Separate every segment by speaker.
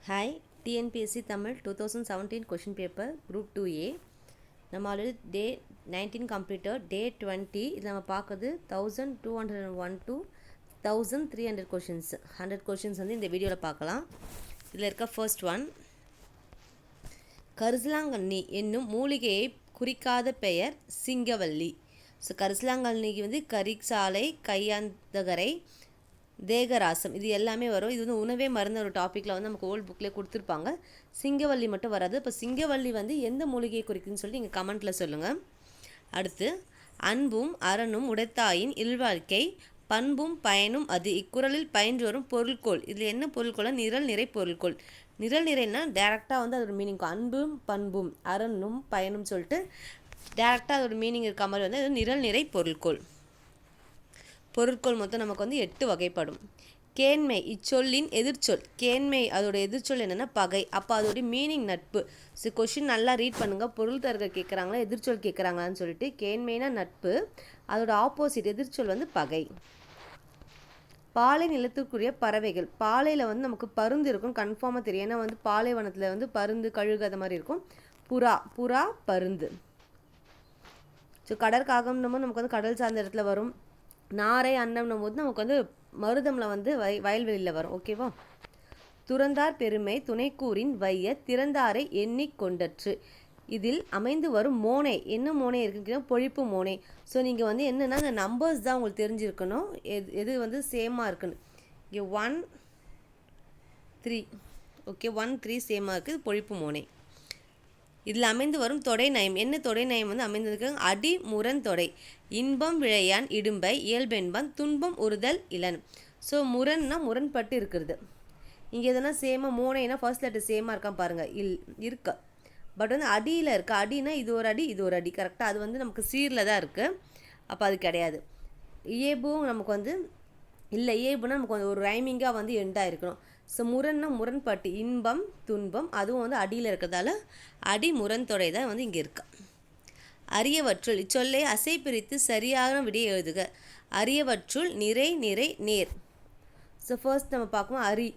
Speaker 1: Hi TNPSC Tamil 2017 question paper group 2A நம்ம already டே 19 completed டே 20 இது நம்ம பார்க்குறது 1201 to 1300 கொஷின்ஸ் 100 கொஷின்ஸ் வந்து இந்த வீடியோவில் பார்க்கலாம். இதில் இருக்க ஃபர்ஸ்ட் ஒன், கரிசலாங்கண்ணி என்னும் மூலிகையை குறிக்காத பெயர் சிங்கவல்லி. ஸோ கரிசலாங்கண்ணிக்கு வந்து கரிசாலை, கையாந்தகரை, தேகராசம் இது எல்லாமே வரும். இது வந்து உணவே மருந்து ஒரு டாப்பிக்கில் வந்து நமக்கு ஓல்டு புக்லேயே கொடுத்துருப்பாங்க. சிங்கவல்லி மட்டும் வராது. இப்போ சிங்கவல்லி வந்து எந்த மூலிகையை குறிக்குதுன்னு சொல்லி நீங்கள் கமெண்ட்டில் சொல்லுங்கள். அடுத்து, அன்பும் அறனும் உடைத்தாயின் இல்வாழ்க்கை பண்பும் பயனும் அது இக்குறளில் பயின்று வரும் பொருள்கோள். இதில் என்ன பொருள்கோள்? நிரல் நிறை பொருள்கோள். நிரல் நிறைன்னா டேரெக்டாக வந்து அதோட மீனிங் அன்பும் பண்பும் அறனும் பயனும் சொல்லிட்டு டேரெக்டாக அதோட மீனிங் இருக்க மாதிரி வந்து அது நிரல் நிறை பொருள்கோள். பொருட்கோள் மொத்தம் நமக்கு வந்து 8 வகைப்படும். கேண்மை இச்சொல்லின் எதிர்ச்சொல். கேண்மை அதோட எதிர்ச்சொல் என்னென்னா பகை. அப்போ அதோடைய மீனிங் நட்பு. ஸோ கொஷின் நல்லா ரீட் பண்ணுங்கள். பொருள் தருக கேட்குறாங்களா எதிர்ச்சொல் கேட்குறாங்களான்னு சொல்லிட்டு. கேண்மைனா நட்பு, அதோட ஆப்போசிட் எதிர்ச்சொல் வந்து பகை. பாலை நிலத்துக்குரிய பறவைகள். பாலையில் வந்து நமக்கு பருந்து இருக்கும், கன்ஃபார்மாக தெரியும். ஏன்னா வந்து பாலைவனத்தில் வந்து பருந்து, கழுகு அது மாதிரி இருக்கும். புறா பருந்து. ஸோ கடற்காகம்னும் நமக்கு வந்து கடல் சார்ந்த இடத்துல வரும். நாரை அன்னம்னும் போது நமக்கு வந்து மருதமில் வந்து வயல்வெளியில் வரும். ஓகேவா? துறந்தார் பெருமை துணைக்கூறின் வைய திறந்தாரை எண்ணி கொண்டற்று. இதில் அமைந்து வரும் மோனை. என்ன மோனை இருக்குன்னு பொழிப்பு மோனை. ஸோ நீங்கள் வந்து என்னென்னா அந்த நம்பர்ஸ் தான் உங்களுக்கு தெரிஞ்சிருக்கணும், எது வந்து சேமாக இருக்குன்னு. இங்கே 1 3 ஓகே 1 3 சேமாக இருக்குது பொழிப்பு மோனை. இதில் அமைந்து வரும் தொடை நயம். என்ன தொடை நயம் வந்து அமைந்திருக்கு? அடி முரண் தொடை. இன்பம் விழையான் இடும்பை இயல்பென்பான் துன்பம் உறுதல் இளன். ஸோ முரண்னா முரண்பட்டு இருக்கிறது. இங்கே எதனா சேமாக மோனைனா ஃபர்ஸ்ட் லெட்டர் சேமாக இருக்கான் பாருங்கள். இருக்க பட் வந்து அடியில் இருக்குது. அடினா இது ஒரு அடி இது ஒரு அடி கரெக்டாக. அது வந்து நமக்கு சீரில் தான் இருக்குது. அப்போ அது கிடையாது. இயேபும் நமக்கு வந்து இல்லை. இயேபுனா நமக்கு வந்து ஒரு ரைமிங்காக வந்து எண்டாக இருக்கணும். ஸோ முரண்னா முரண்பட்டு, இன்பம் துன்பம், அதுவும் வந்து அடியில் இருக்கிறதால அடி முரண்தொடை தான் வந்து இங்கே இருக்கு. அரியவற்றுள் இச்சொல்லை அசை பிரித்து சரியாக விடையை எழுதுக. அரியவற்றுள் நிறை நிறை நேர். ஸோ ஃபர்ஸ்ட் நம்ம பார்க்கணும் அரி.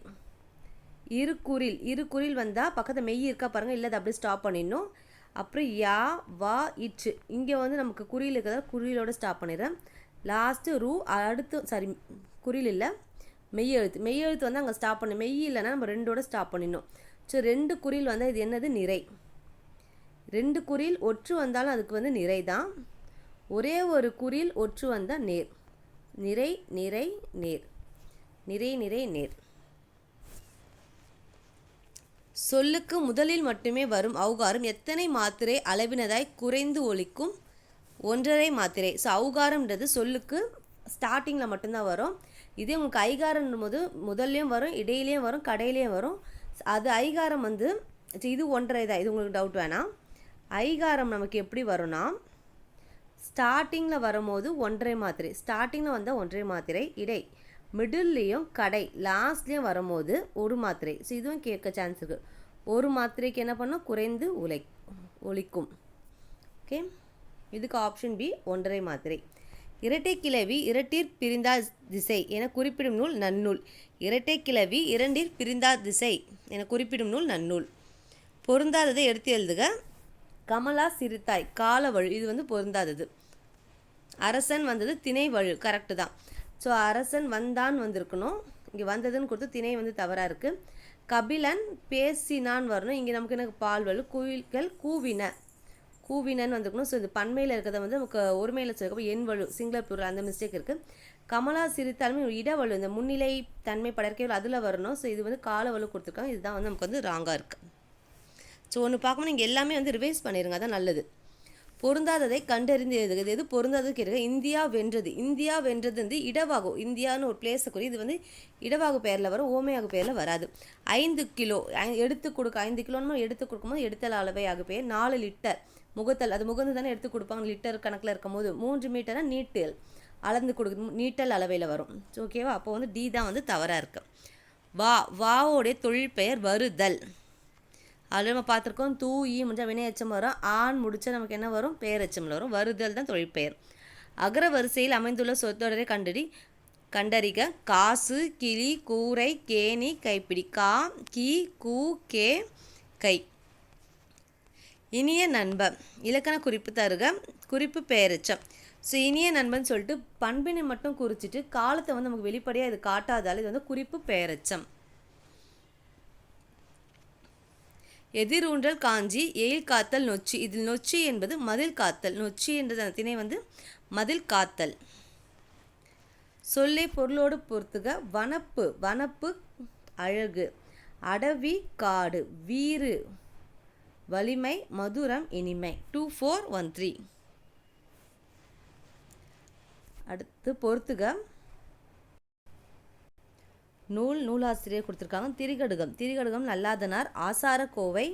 Speaker 1: இரு குறில் வந்தால் பக்கத்தில் மெய் இருக்கா பாருங்கள், இல்லை அதை அப்படியே ஸ்டாப் பண்ணிடணும். அப்புறம் யா வா இற்று. இங்கே வந்து நமக்கு குறியில் இருக்கிறதா குறியிலோட ஸ்டாப் பண்ணிடுறேன். லாஸ்ட்டு ரூ அடுத்து குறியில் இல்லை மெய்யெழுத்து. மெய்யெழுத்து வந்து அங்கே ஸ்டாப் பண்ணணும். மெய் இல்லைன்னா நம்ம ரெண்டோட ஸ்டாப் பண்ணிடணும். ஸோ 2 குறில் வந்தால் இது என்னது? நிறை. 2 குறில் ஒற்று வந்தாலும் அதுக்கு வந்து நிறை தான். ஒரே ஒரு குறில் ஒற்று வந்தால் நேர். நிறை நிறை நேர். நிறை நிறை நேர். சொல்லுக்கு முதலில் மட்டுமே வரும் அவுகாரம் எத்தனை மாத்திரை அளவினதாய் குறைந்து ஒலிக்கும்? 1.5 மாத்திரை. ஸோ அவுகாரம்ன்றது சொல்லுக்கு ஸ்டார்டிங்கில் மட்டும்தான் வரும். இதே உங்களுக்கு ஐகாரம் போது முதல்லையும் வரும், இடையிலையும் வரும், கடையிலையும் வரும். அது ஐகாரம் வந்து இது 1.5 தான். இது உங்களுக்கு டவுட் வேணாம். ஐகாரம் நமக்கு எப்படி வரும்னா ஸ்டார்டிங்கில் வரும்போது 1.5 மாத்திரை. ஸ்டார்டிங்கில் வந்தால் 1.5 மாத்திரை. இடை மிடில்லையும் கடை லாஸ்ட்லேயும் வரும்போது 1 மாத்திரை. ஸோ இதுவும் கேட்க சான்ஸ் இருக்குது. 1 மாத்திரைக்கு என்ன பண்ணும்? குறைந்து ஒலிக்கும். ஓகே, இதுக்கு ஆப்ஷன் பி 1.5 மாத்திரை. இரட்டை கிளவி இரட்டிற் பிரிந்தா திசை என குறிப்பிடும் நூல் நன்னூல். இரட்டை கிளவி இரண்டிற் பிரிந்தா திசை என குறிப்பிடும் நூல் நன்னூல். பொருந்தாததை எடுத்து எழுதுக. கமலா சிறுத்தாய் காலவழு இது வந்து பொருந்தாதது. அரசன் வந்தது திணை வழு கரெக்டு தான். ஸோ அரசன் வந்தான் வந்திருக்கணும், இங்கே வந்ததுன்னு கொடுத்து திணை வந்து தவறாக இருக்குது. கபிலன் பேசினான் வரணும், இங்கே நமக்கு எனக்கு பால்வழு. குயில்கள் கூவினன்னு வந்துருக்கணும். ஸோ இது பன்மையில் இருக்கிறத வந்து நமக்கு ஒருமையில் சொல்லிருக்கப்போ என் வலு சிங்குலர் ப்ளூரல் அந்த மிஸ்டேக் இருக்குது. கமலா சிரித்தாலுமே இடவலு இந்த முன்னிலை தன்மை படற்கைகள் அதில் வரணும். ஸோ இது வந்து காலவலு கொடுத்துருக்காங்க. இதுதான் வந்து நமக்கு வந்து ராங்காக இருக்குது. ஸோ ஒன்று பார்க்கணும், நீங்கள் எல்லாமே வந்து ரிவைஸ் பண்ணிடுங்க, அதான் நல்லது. பொருந்தாததை கண்டறிந்து எழுதுகிறது. எது பொருந்தாதது கேட்குறது? இந்தியா வென்றது. இந்தியா வென்றது வந்து இடவாகு. இந்தியான்னு ஒரு பிளேஸை குறி. இது வந்து இடவாகு பெயரில் வரும், ஓமையாகு பெயரில் வராது. 5 கிலோ எடுத்து கொடுக்க. 5 கிலோன்னு எடுத்து கொடுக்கும்போது எடுத்தல் அளவை ஆகு பெயர். 4 லிட்டர் முகத்தல். அது முகந்து தானே எடுத்து கொடுப்பாங்க லிட்டர் கணக்கில் இருக்கும் போது. 3 மீட்டர்னா நீட்டல் அளந்து கொடுக்குது, நீட்டல் அளவையில் வரும். ஓகேவா? அப்போ வந்து டி தான் வந்து தவறாக இருக்கு. வாவோடைய தொழில் பெயர் வருதல். அதில் நம்ம பார்த்துருக்கோம். தூ ஈ முடிஞ்சால் வினை எச்சம் வரும். ஆண் முடிச்சா நமக்கு என்ன வரும்? பெயர் எச்சமில் வரும். வருதல் தான் தொழிற்பெயர். அகர வரிசையில் அமைந்துள்ள சொற்றொடரை கண்டறி. கண்டறிக. காசு, கிளி, கூரை, கேணி, கைப்பிடி. கா, கி, கூ, கே, கை. இனிய நண்பன். இலக்கண குறிப்பு தருக. குறிப்பு பெயரெச்சம். ஸோ இனிய நண்பன் சொல்லிட்டு பண்பினை மட்டும் குறிச்சிட்டு காலத்தை வந்து நமக்கு வெளிப்படையாக இது காட்டாதால் இது வந்து குறிப்பு பெயரெச்சம். எதிரூன்றல் காஞ்சி, எயில் காத்தல் நொச்சி. இதில் நொச்சி என்பது மதில் காத்தல். நொச்சி என்றது அந்த திணை வந்து மதில் காத்தல். சொல்லை பொருளோடு பொறுத்துக. வனப்பு, வனப்பு அழகு. அடவி, காடு. வீறு, வலிமை. மதுரம், இனிமை. 2413. அடுத்து பொறுத்துக. நூல், நூலாசிரியர் கொடுத்துருக்காங்க. திரிகடுகம், திரிகடுகம் நல்லாதனார். ஆசார கோவை,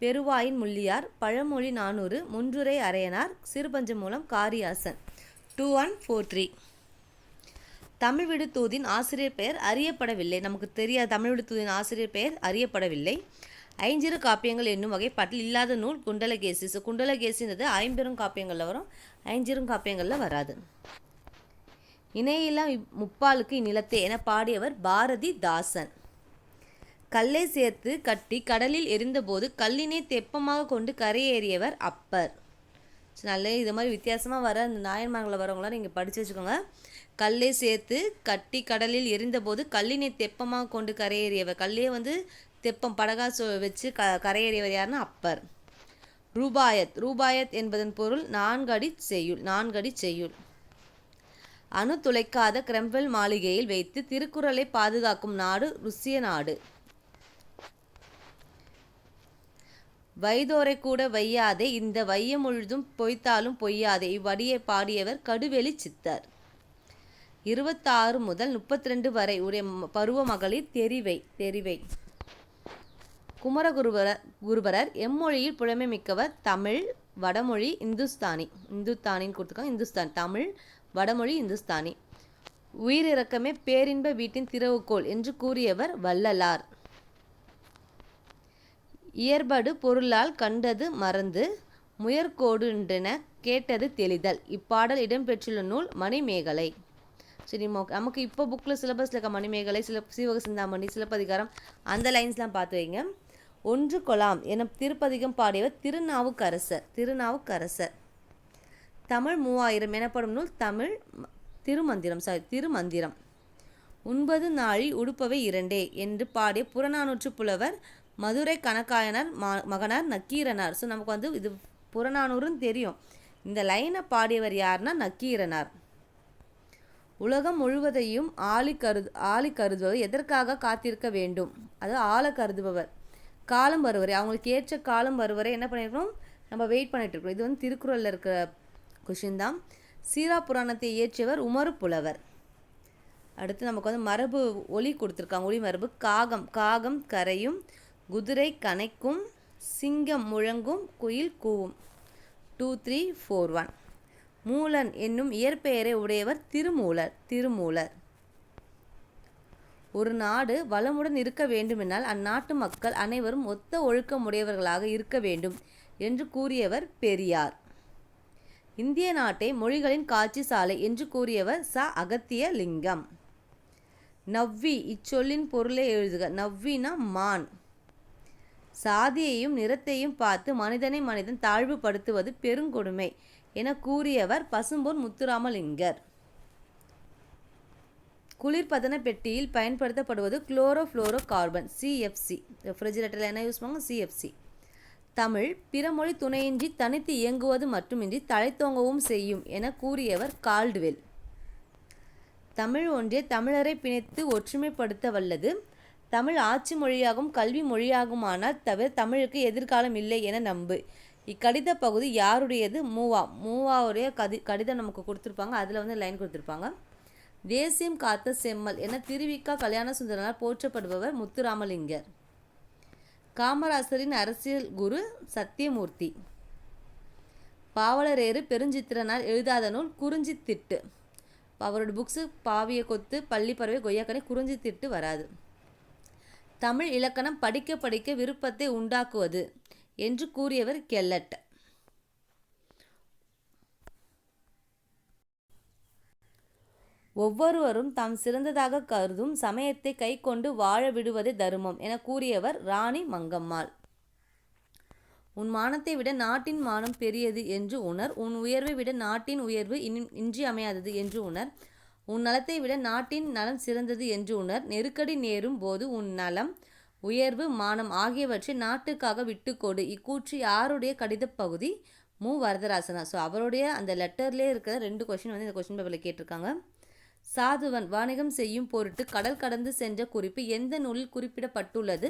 Speaker 1: பெருவாயின் முள்ளியார். பழமொழி 400, முன்றுரை அரையனார். சிறுபஞ்ச மூலம் காரியாசன். 2143. தமிழ் விடு தூதின் ஆசிரியர் பெயர் அறியப்படவில்லை. நமக்கு தெரியாது தமிழ் விடு தூதின் ஆசிரியர் பெயர் அறியப்படவில்லை. ஐஞ்சிறு காப்பியங்கள் என்னும் வகை பாட்டில் இல்லாத நூல் குண்டலகேசி. ஸோ குண்டலகேசின்றது ஐம்பெரும் காப்பியங்களில் வரும், ஐஞ்சிறும் காப்பியங்களில் வராது. இணையில்லா முப்பாலுக்கு இந்நிலத்தே என பாடியவர் பாரதிதாசன். கல்லை சேர்த்து கட்டி கடலில் எரிந்தபோது கல்லினை தெப்பமாக கொண்டு கரையேறியவர் அப்பர். நல்ல இது மாதிரி வித்தியாசமாக வர இந்த நாயன்மார்களில் வரவங்களாம் நீங்கள் படித்து வச்சுக்கோங்க. கல்லை சேர்த்து கட்டி கடலில் எரிந்தபோது கல்லினை தெப்பமாக கொண்டு கரையேறியவர். கல்லையே வந்து தெப்பம் படகா வச்சு கரையேறியவர் யாருன்னா அப்பர். ரூபாயத், ரூபாயத் என்பதன் பொருள் நான்கடி செய்யுள், நான்கடி செய்யுள். அணு துளைக்காத கிரெம்வெல் மாளிகையில் வைத்து திருக்குறளை பாதுகாக்கும் நாடு ருசிய நாடு. வைதோரை கூட வையாதே இந்த வையம் முழுதும் பொய்த்தாலும் பொய்யாதே இவ்வடியை பாடியவர் கடுவெளி சித்தர். 26 முதல் 32 வரை உடைய பருவ மகளிர் தெரிவை, தெரிவை. குமரகுருபரர் எம்மொழியில் புலமை மிக்கவர். தமிழ், வடமொழி, இந்துஸ்தானி. இந்துஸ்தானின்னு கொடுத்துருக்காங்க. இந்துஸ்தான் தமிழ், வடமொழி, இந்துஸ்தானி. உயிரிறக்கமே பேரின்ப வீட்டின் திறவுகோல் என்று கூறியவர் வள்ளலார். இயற்படு பொருளால் கண்டது மறந்து முயற்கோடுன்றென கேட்டது தெளிதல். இப்பாடல் இடம்பெற்றுள்ள நூல் மணிமேகலை. சரி, நமக்கு இப்போ புக்கில் சிலபஸில் இருக்க மணிமேகலை, சீவக சிந்தாமணி, சிலப்பதிகாரம் அந்த லைன்ஸ்லாம் பார்த்து வைங்க. ஒன்று கொலாம் என திருப்பதிகம் பாடியவர் திருநாவுக்கரசர். திருநாவுக்கரசர். தமிழ் 3000 எனப்படும் நூல் தமிழ் திருமந்திரம். திருமந்திரம். 9 நாழி உடுப்பவை 2 என்று பாடிய புறநானூற்று புலவர் மதுரை கணக்காயனார் மகனார் நக்கீரனார். ஸோ நமக்கு வந்து இது புறநானூறுன்னு தெரியும். இந்த லைனை பாடியவர் யாருன்னா நக்கீரனார். உலகம் முழுவதையும் ஆளி கருதுபவர் எதற்காக காத்திருக்க வேண்டும்? அது ஆள கருதுபவர் காலம் வருவரை, அவங்களுக்கு ஏற்ற காலம் வருவரை என்ன பண்ணியிருக்கணும், நம்ம வெயிட் பண்ணிட்டு இருக்கோம். இது வந்து திருக்குறளில் இருக்கிற கொஷின் தான். சீரா புராணத்தை இயற்றியவர் உமறு புலவர். அடுத்து நமக்கு வந்து மரபு ஒலி கொடுத்துருக்காங்க. ஒலி மரபு. காகம், காகம் கரையும், குதிரை கனைக்கும், சிங்கம் முழங்கும், குயில் கூவும். 2341. மூலன் என்னும் இயற்பெயரை உடையவர் திருமூலர். திருமூலர். ஒரு நாடு வளமுடன் இருக்க வேண்டுமென்றால் அந்நாட்டு மக்கள் அனைவரும் ஒத்த ஒழுக்கமுடையவர்களாக இருக்க வேண்டும் என்று கூறியவர் பெரியார். இந்திய நாட்டை மொழிகளின் காட்சி சாலை என்று கூறியவர் ச. அகத்திய லிங்கம். நவ்வி இச்சொல்லின் பொருளை எழுதுக. நவ்வினா மான். சாதியையும் நிறத்தையும் பார்த்து மனிதனை மனிதன் தாழ்வுபடுத்துவது பெருங்கொடுமை என கூறியவர் பசும்பொன் முத்துராமலிங்கர். குளிர்பதன பெட்டியில் பயன்படுத்தப்படுவது குளோரோஃப்ளோரோ கார்பன், சிஎஃப்சி. ரெஃப்ரிஜிரேட்டரில் என்ன யூஸ் பண்ணுவாங்க? சிஎஃப்சி. தமிழ் பிறமொழி துணையின்றி தனித்து இயங்குவது மட்டுமின்றி தழைத்தோங்கவும் செய்யும் என கூறியவர் கால்டுவெல். தமிழ் ஒன்றே தமிழரை பிணைத்து ஒற்றுமைப்படுத்த வல்லது. தமிழ் ஆட்சி மொழியாகவும் கல்வி மொழியாகுமானால் தவிர தமிழுக்கு எதிர்காலம் இல்லை என நம்பு. இக்கடித பகுதி யாருடையது? மூவாவுடைய கடிதம் நமக்கு கொடுத்துருப்பாங்க. அதில் வந்து லைன் கொடுத்துருப்பாங்க. தேசியம் காத்த செம்மல் என திருவிக்கா கல்யாண சுந்தரனார் போற்றப்படுபவர் முத்துராமலிங்கர். காமராசரின் அரசியல் குரு சத்தியமூர்த்தி. பாவலரேறு பெருஞ்சித்திரனார் எழுதாத நூல் குறிஞ்சித்திட்டு. அவரோட புக்ஸு பாவிய கொத்து, பள்ளிப்பறவை, கொய்யாக்கனை, குறிஞ்சித்திட்டு வராது. தமிழ் இலக்கணம் படிக்க படிக்க விருப்பத்தை உண்டாக்குவது என்று கூறியவர் கெல்லட். ஒவ்வொருவரும் தாம் சிறந்ததாக கருதும் சமயத்தை கை கொண்டு வாழ விடுவதே தருமம் என கூறியவர் ராணி மங்கம்மாள். உன் மானத்தை விட நாட்டின் மானம் பெரியது என்று உணர். உன் உயர்வை விட நாட்டின் உயர்வு இன்றியமையாதது என்று உணர். உன் நலத்தை விட நாட்டின் நலம் சிறந்தது என்று உணர். நெருக்கடி நேரும் போது உன் நலம், உயர்வு, மானம் ஆகியவற்றை நாட்டுக்காக விட்டுக்கொடு. இக்கூற்று யாருடைய கடித பகுதி? மு. வரதராசனா. ஸோ அவருடைய அந்த லெட்டர்லேயே இருக்கிற 2 கொஷின் வந்து இந்த கொஷின் பேப்பரில் கேட்டிருக்காங்க. சாதுவன் வாணிகம் செய்யும் பொருட்டு கடல் கடந்து சென்ற குறிப்பு எந்த நூலில் குறிப்பிடப்பட்டுள்ளது?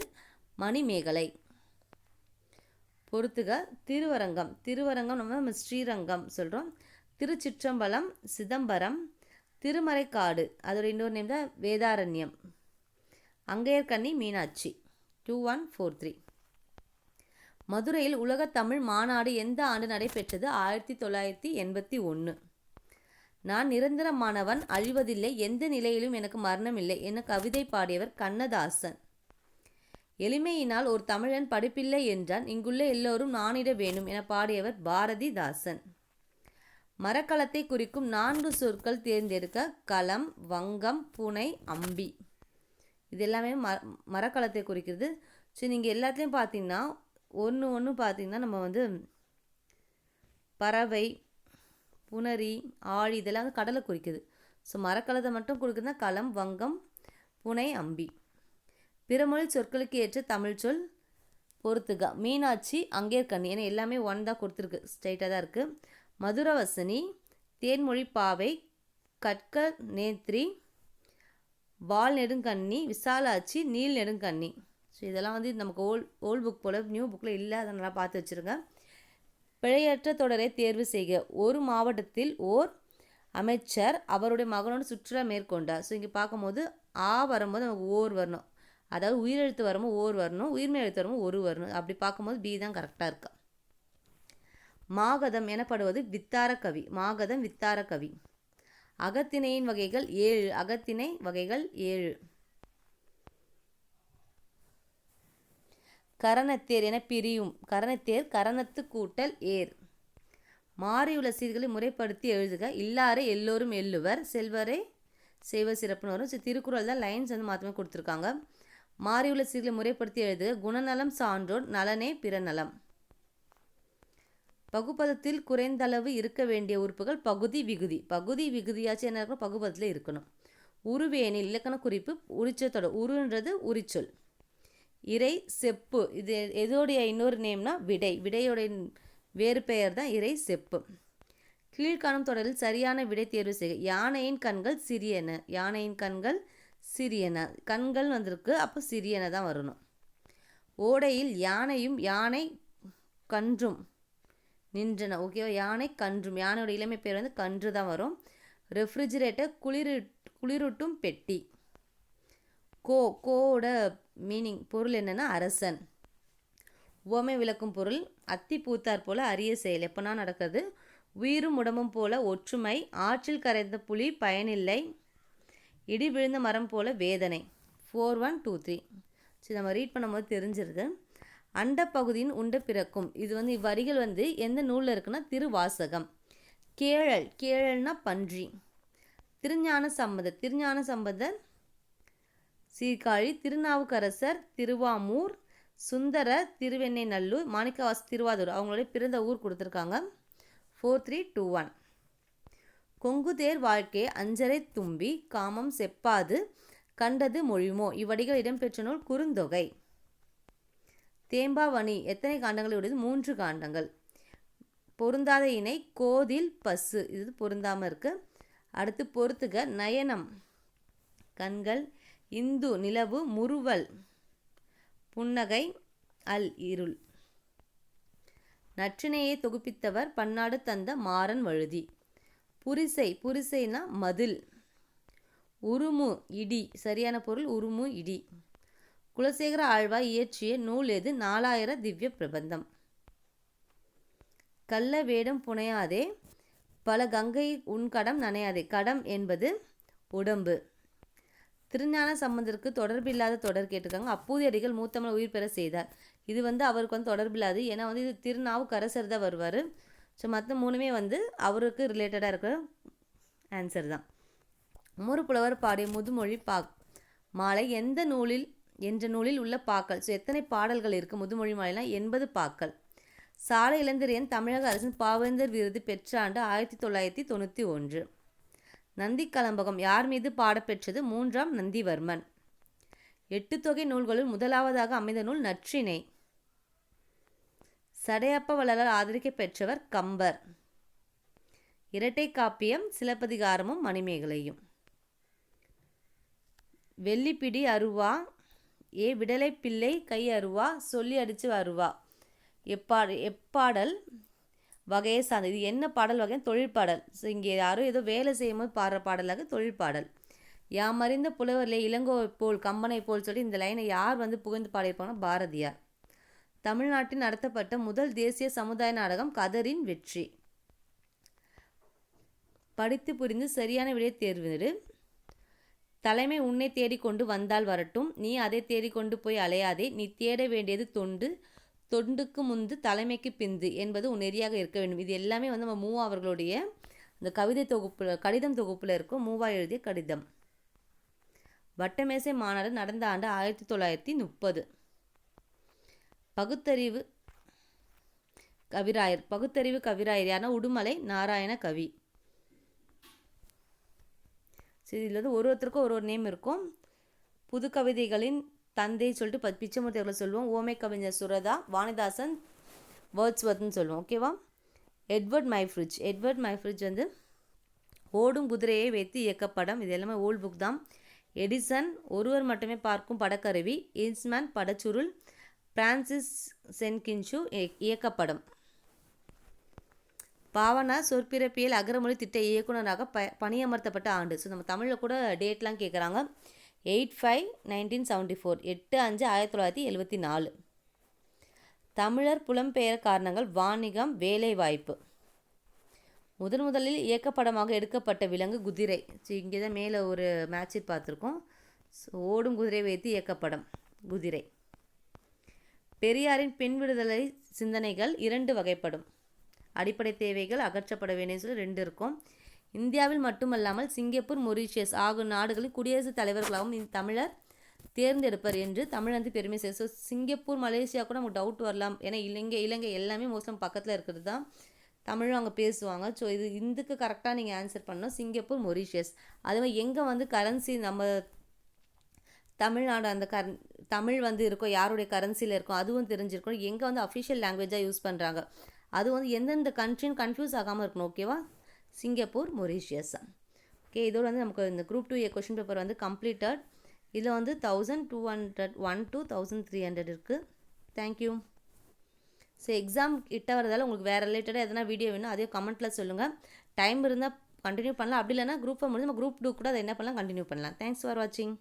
Speaker 1: மணிமேகலை. பொறுத்துக. திருவரங்கம். திருவரங்கம் நம்ம ஸ்ரீரங்கம் சொல்கிறோம். திருச்சிற்றம்பலம் சிதம்பரம். திருமறைக்காடு அதோட இன்னொரு நேம் தான் வேதாரண்யம். அங்கையர்கண்ணி மீனாட்சி. 2143. மதுரையில் உலக தமிழ் மாநாடு எந்த ஆண்டு நடைபெற்றது? 1981. நான் நிரந்தரமானவன், அழிவதில்லை, எந்த நிலையிலும் எனக்கு மரணம் இல்லை என கவிதை பாடியவர் கண்ணதாசன். எளிமையினால் ஒரு தமிழன் படிப்பில்லை என்றான், இங்குள்ள எல்லோரும் நானிட வேணும் என பாடியவர் பாரதிதாசன். மரக்கலத்தை குறிக்கும் 4 சொற்கள் தேர்ந்தெடுக்க. களம், வங்கம், புனை, அம்பி. இது எல்லாமே மரக்கலத்தை குறிக்கிறது. ஸோ நீங்கள் எல்லாத்துலேயும் பார்த்தீங்கன்னா ஒன்று பார்த்தீங்கன்னா நம்ம வந்து பறவை, புணரி, ஆழி இதெல்லாம் வந்து கடலை குறிக்குது. ஸோ மரக்கலத்தை மட்டும் குறிக்குதுன்னா களம், வங்கம், புனை, அம்பி. பிறமொழி சொற்களுக்கு ஏற்ற தமிழ் சொல். பொறுத்துக. மீனாட்சி, அங்கேற்கண்ணி. ஏன்னா எல்லாமே 1 தான் கொடுத்துருக்கு, ஸ்ட்ரைட்டாக தான் இருக்குது. மதுரவசனி, தேன்மொழி பாவை, கற்க நேத்ரி, வால் நெடுங்கண்ணி, விசாலாட்சி, நீல் நெடுங்கண்ணி. ஸோ இதெல்லாம் வந்து நமக்கு ஓல்ட் புக் போல் நியூ புக்கில் இல்லை, அதை நல்லா பார்த்து வச்சுருங்க. பிழையற்ற தொடரை தேர்வு செய்க. ஒரு மாவட்டத்தில் ஓர் அமைச்சர் அவருடைய மகனோடு சுற்றுலா மேற்கொண்டார். ஸோ இங்கே பார்க்கும்போது வரும்போது நமக்கு ஓர் வரணும், அதாவது உயிரெழுத்து வரும்போது ஓர் வரணும், உயிர்மை எழுத்து வரும்போது ஒரு வரணும். அப்படி பார்க்கும்போது பி தான் கரெக்டாக இருக்கா. மாகதம் எனப்படுவது வித்தார கவி. மாகதம் வித்தார கவி. அகத்திணையின் வகைகள் 7. அகத்திணை வகைகள் 7. கரணத்தேர் என பிரியும். கரணத்தேர் கரணத்து கூட்டல் ஏர். மாறியுள்ள சீர்களை முறைப்படுத்தி எழுதுக. இல்லாரை எல்லோரும் எல்லுவர், செல்வரை செய்வர் சிறப்புன்னு வரும். திருக்குறள் தான் லைன்ஸ் வந்து மாற்றமே கொடுத்துருக்காங்க. மாறியுள்ள சீர்களை முறைப்படுத்தி எழுதுக. குணநலம் சான்றோர், நலனே பிறநலம். பகுபதத்தில் குறைந்தளவு இருக்க வேண்டிய உறுப்புகள் பகுதி, விகுதி. பகுதி விகுதியாச்சும் என்ன இருக்கணும்? பகுபதத்தில் இருக்கணும். உருவேனில் இலக்கண குறிப்பு உரிச்சத்தோட. உருன்றது உரிச்சொல். இறை, செப்பு. இது எதோடைய இன்னொரு நேம்னா விடை. விடையோடைய வேறு பெயர் தான் இறை, செப்பு. கீழ்காணும் தொடரில் சரியான விடை தேர்வு செய்க. யானையின் கண்கள் சிறியன. யானையின் கண்கள் சிறியன. கண்கள் வந்திருக்கு, அப்போ சிறியன தான் வரணும். ஓடையில் யானையும் யானை கன்றும் நின்றன. ஓகேவா? யானை கன்றும். யானையோட இளமை பேர் வந்து கன்று தான் வரும். ரெஃப்ரிஜிரேட்டர் குளிரூட்டும் பெட்டி. கோவோட மீனிங் பொருள் என்னென்னா அரசன். உவமை விளக்கும் பொருள். அத்தி பூத்தார் போல அரிய செயல் எப்போனா நடக்கிறது. உயிரும் உடம்பும் போல ஒற்றுமை. ஆற்றில் கரைந்த புலி பயனில்லை. இடி விழுந்த மரம் போல வேதனை. 4123. சரி, நம்ம ரீட் பண்ணும்போது தெரிஞ்சிருது. அண்ட பகுதியின் உண்ட பிறக்கும். இது வந்து இவ்வரிகள் வந்து எந்த நூலில் இருக்குன்னா திருவாசகம். கேழல். கேழல்னா பன்றி. திருஞான சம்பந்தர். திருஞான சம்பந்தர் சீர்காழி. திருநாவுக்கரசர் திருவாமூர். சுந்தரர் திருவெண்ணெய்நல்லூர். மாணிக்கவாச திருவாரூர். அவங்களுடைய பிறந்த ஊர் கொடுத்துருக்காங்க. 4321. கொங்குதேர் வாழ்க்கை அஞ்சரை தும்பி காமம் செப்பாது கண்டது மொழிமோ. இவ்வடிகள் இடம்பெற்ற நூல் குறுந்தொகை. தேம்பாவணி எத்தனை காண்டங்கள் உடையது? 3 காண்டங்கள். பொருந்தாத இணை கோதில் பசு. இது பொருந்தாமல் இருக்கு. அடுத்து பொறுத்துக. நயனம் கண்கள். இந்து நிலவு. முறுவல் புன்னகை. அல் இருள். நற்றினையை தொகுப்பித்தவர் பன்னாடு தந்த மாறன் வழுதி. புரிசை. புரிசைனா மதில். உருமு இடி. சரியான பொருள் உருமு இடி. குலசேகர ஆழ்வார் இயற்றிய நூல் எது? 4000 திவ்ய பிரபந்தம். கள்ள வேடம் புனையாதே பல கங்கை உன் கடம் நனையாதே. கடம் என்பது உடம்பு. திருஞான சம்பந்தருக்கு தொடர்பில்லாத தொடர் கேட்டிருக்காங்க. அப்பூதியடிகள் மூத்தமிழ் உயிர் பெற செய்தார். இது வந்து அவருக்கு வந்து தொடர்பில்லாது. ஏன்னா வந்து இது திருநாவுக்கரசர் தான் வருவார். ஸோ மற்ற 3மே வந்து அவருக்கு ரிலேட்டடாக இருக்கிற ஆன்சர் தான். உமறு புலவர் பாடிய முதுமொழி மாலை எந்த நூலில் என்ற நூலில் உள்ள பாக்கள். ஸோ எத்தனை பாடல்கள் இருக்குது முதுமொழி மாலைனா 80 பாக்கள். சாலை இளந்திரையன் தமிழக அரசின் பாவேந்தர் விருது பெற்ற ஆண்டு 1991. நந்தி கலம்பகம் யார் மீது பாடப்பெற்றது? 3ஆம் நந்திவர்மன். 8 தொகை நூல்களுள் முதலாவதாக அமைந்த நூல் நற்றிணை. சடையப்ப வள்ளலால் ஆதரிக்க பெற்றவர் கம்பர். இரட்டை காப்பியம் சிலப்பதிகாரமும் மணிமேகலையும். வெள்ளிப்பிடி அருவா விடலை பிள்ளை கை அருவா சொல்லி அடிச்சு அருவா எப்பாடல் வகையை சார்ந்தது. இது என்ன பாடல் வகை? தொழிற்பாடல். ஸோ இங்கே யாரும் ஏதோ வேலை செய்யும்போது பாடுற பாடலாக தொழிற்பாடல். யாமறிந்த புலவர்களே இளங்கோவை போல் கம்பனை போல் சொல்லி இந்த லைனை யார் புகழ்ந்து பாடியிருப்பாங்கன்னா பாரதியார். தமிழ்நாட்டில் நடத்தப்பட்ட முதல் தேசிய சமுதாய நாடகம் கதரின் வெற்றி. படித்து புரிந்து சரியான விடையை தேர்வு. தலைமை உன்னை தேடிக்கொண்டு வந்தால் வரட்டும், நீ அதை தேடிக்கொண்டு போய் அலையாதே, நீ தேட வேண்டியது தொண்டு, தொண்டுக்கு முந்து தலைமைக்கு பிந்து என்பது உன் நெறியாக இருக்க வேண்டும். இது எல்லாமே நம்ம மூவா அவர்களுடைய இந்த கவிதை தொகுப்பில் கடிதம் தொகுப்பில் இருக்கும். மூவா எழுதிய கடிதம். வட்டமேசை மாநாடு நடந்த ஆண்டு 1930. பகுத்தறிவு கவிராயர் யாருன்னா உடுமலை நாராயண கவி. சரி, இதில் ஒருத்தருக்கும் ஒரு நேம் இருக்கும். புது கவிதைகளின் தந்தை சொல்லிட்டு பிச்சைமூர்த்தி அவர்களை சொல்லுவோம். ஓமை கவிஞர் சுரதா, வாணிதாசன், வேர்ட்ஸ்வர்த்னு சொல்லுவோம். ஓகேவா? எட்வர்ட் மைஃப்ரிட்ஜ் ஓடும் குதிரையை வைத்து இயக்கப்படம். இது எல்லாமே ஓல்ட் புக் தான். எடிசன் ஒருவர் மட்டுமே பார்க்கும் படக்கருவி. இன்ஸ்மேன் படச்சுருள். பிரான்சிஸ் சென்கின்ஷு இயக்கப்படம். பாவனா சொற்பிறப்பியல் அகரமொழி திட்ட இயக்குநராக பணியமர்த்தப்பட்ட ஆண்டு. ஸோ நம்ம தமிழில் கூட டேட்லாம் கேட்குறாங்க. 8/5/1974. 8/5/1974. தமிழர் புலம்பெயர் காரணங்கள் வாணிகம் வேலைவாய்ப்பு. முதலில் இயக்கப்படமாக எடுக்கப்பட்ட விலங்கு குதிரை. ஸோ இங்கே தான் மேலே ஒரு மேட்சிட் பார்த்துருக்கோம். ஸோ ஓடும் குதிரை வைத்து இயக்கப்படம் குதிரை. பெரியாரின் பெண் விடுதலை சிந்தனைகள் 2 வகைப்படும். அடிப்படை தேவைகள் அகற்றப்பட வேண்டிய சொல்லி 2 இருக்கும். இந்தியாவில் மட்டுமல்லாமல் சிங்கப்பூர், மொரீஷியஸ் ஆகிய நாடுகளில் குடியரசுத் தலைவர்களாகவும் தமிழர் தேர்ந்தெடுப்பர் என்று தமிழ் பெருமை செய்ய. ஸோ சிங்கப்பூர், மலேசியா கூட நமக்கு டவுட் வரலாம். ஏன்னா இலங்கை எல்லாமே மோஸ்ட்லி பக்கத்தில் இருக்கிறது தான். தமிழும் அங்கே பேசுவாங்க. ஸோ இதுக்கு கரெக்டாக நீங்கள் ஆன்சர் பண்ணணும். Singapore, Mauritius. அதுவே எங்கே கரன்சி நம்ம தமிழ்நாடு அந்த தமிழ் இருக்கும், யாருடைய கரன்சியில் இருக்கும் அதுவும் தெரிஞ்சிருக்கணும். எங்கே அஃபிஷியல் லாங்குவேஜாக யூஸ் பண்ணுறாங்க அது எந்தெந்த கண்ட்ரின்னு கன்ஃபியூஸ் ஆகாமல் இருக்கணும். ஓகேவா? Singapore, Mauritius. ஓகே, இதோடு நமக்கு இந்த group 2A question paper completed. இதில் 1201 to 1300 இருக்குது. தேங்க்யூ. ஸோ எக்ஸாம் கிட்ட வரதால் உங்களுக்கு வேறு ரிலேட்டடாக எதனா வீடியோ வேணும் அதையும் கமெண்ட்டில் சொல்லுங்கள். டைம் இருந்தால் கண்டினியூ பண்ணலாம். அப்படி இல்லைனா குரூப் 1 முடிஞ்சு நம்ம குரூப் 2 கூட அதை என்ன பண்ணலாம் கண்டினியூ பண்ணலாம். தேங்க்ஸ் ஃபார் வாட்சிங்.